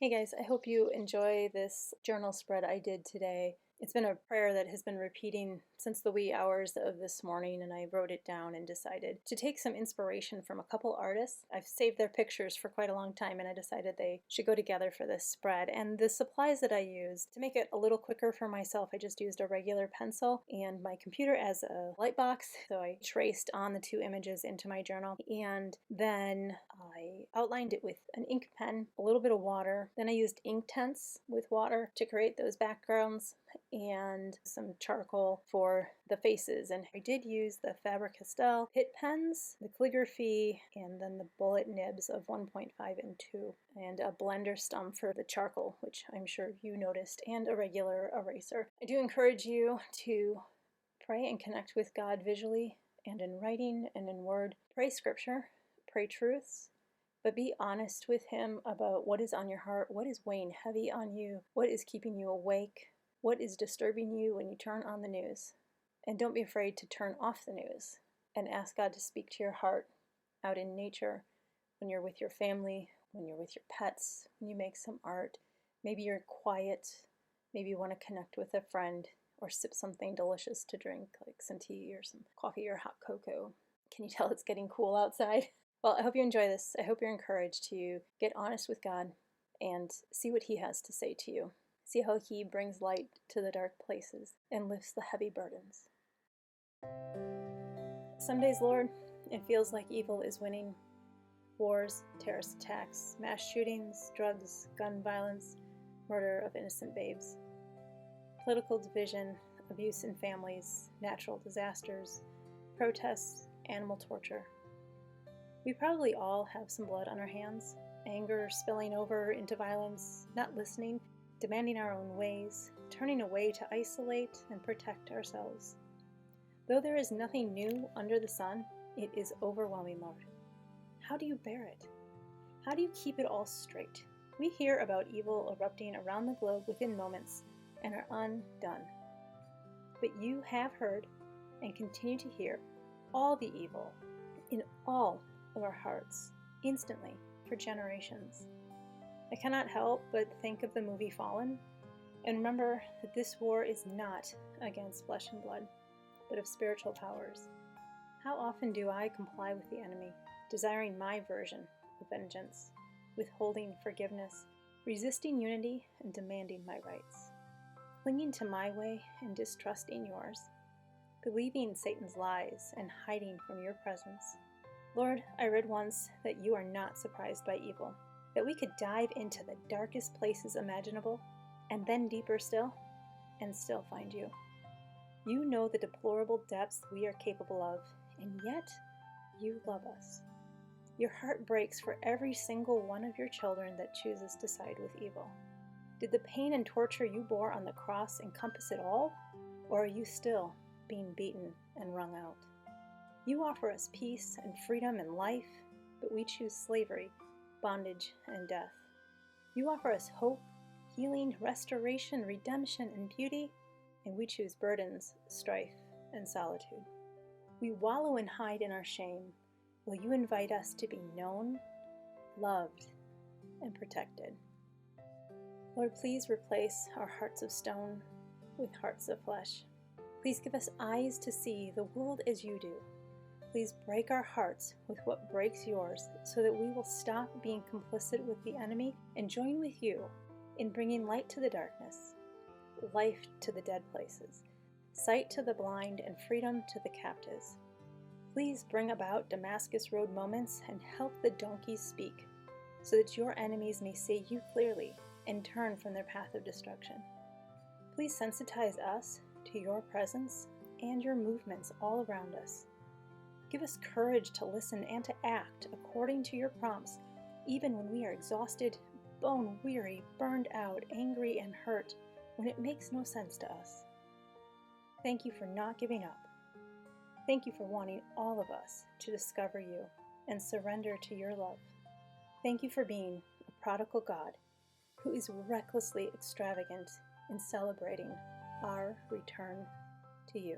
Hey guys, I hope you enjoy this journal spread I did today. It's been a prayer that has been repeating since the wee hours of this morning, and I wrote it down and decided to take some inspiration from a couple artists. I've saved their pictures for quite a long time, and I decided they should go together for this spread. And the supplies that I used, to make it a little quicker for myself, I just used a regular pencil and my computer as a light box. So I traced on the two images into my journal, and then I outlined it with an ink pen, a little bit of water. Then I used ink tents with water to create those backgrounds, and some charcoal for the faces. And I did use the Faber-Castell Pitt pens, the calligraphy, and then the bullet nibs of 1.5 and 2, and a blender stump for the charcoal, which I'm sure you noticed, and a regular eraser. I do encourage you to pray and connect with God visually and in writing and in word. Pray scripture, pray truths, but be honest with Him about what is on your heart, what is weighing heavy on you, what is keeping you awake, what is disturbing you when you turn on the news. And don't be afraid to turn off the news and ask God to speak to your heart out in nature, when you're with your family, when you're with your pets, when you make some art. Maybe you're quiet, maybe you want to connect with a friend or sip something delicious to drink, like some tea or some coffee or hot cocoa. Can you tell it's getting cool outside? Well, I hope you enjoy this. I hope you're encouraged to get honest with God and see what He has to say to you. See how He brings light to the dark places and lifts the heavy burdens. Some days, Lord, it feels like evil is winning. Wars, terrorist attacks, mass shootings, drugs, gun violence, murder of innocent babes. Political division, abuse in families, natural disasters, protests, animal torture. We probably all have some blood on our hands, anger spilling over into violence, not listening, demanding our own ways, turning away to isolate and protect ourselves. Though there is nothing new under the sun, it is overwhelming, Lord. How do you bear it? How do you keep it all straight? We hear about evil erupting around the globe within moments and are undone. But you have heard and continue to hear all the evil in all of our hearts, instantly, for generations. I cannot help but think of the movie Fallen, and remember that this war is not against flesh and blood, but of spiritual powers. How often do I comply with the enemy, desiring my version of vengeance, withholding forgiveness, resisting unity, and demanding my rights, clinging to my way and distrusting yours, believing Satan's lies and hiding from your presence. Lord, I read once that you are not surprised by evil, that we could dive into the darkest places imaginable, and then deeper still, and still find you. You know the deplorable depths we are capable of, and yet you love us. Your heart breaks for every single one of your children that chooses to side with evil. Did the pain and torture you bore on the cross encompass it all, or are you still being beaten and wrung out? You offer us peace and freedom and life, but we choose slavery, bondage, and death. You offer us hope, healing, restoration, redemption, and beauty, and we choose burdens, strife, and solitude. We wallow and hide in our shame. Will you invite us to be known, loved, and protected? Lord, please replace our hearts of stone with hearts of flesh. Please give us eyes to see the world as you do. Please break our hearts with what breaks yours, so that we will stop being complicit with the enemy and join with you in bringing light to the darkness, life to the dead places, sight to the blind, and freedom to the captives. Please bring about Damascus Road moments and help the donkeys speak, so that your enemies may see you clearly and turn from their path of destruction. Please sensitize us to your presence and your movements all around us. Give us courage to listen and to act according to your prompts, even when we are exhausted, bone-weary, burned out, angry, and hurt, when it makes no sense to us. Thank you for not giving up. Thank you for wanting all of us to discover you and surrender to your love. Thank you for being a prodigal God who is recklessly extravagant in celebrating our return to you.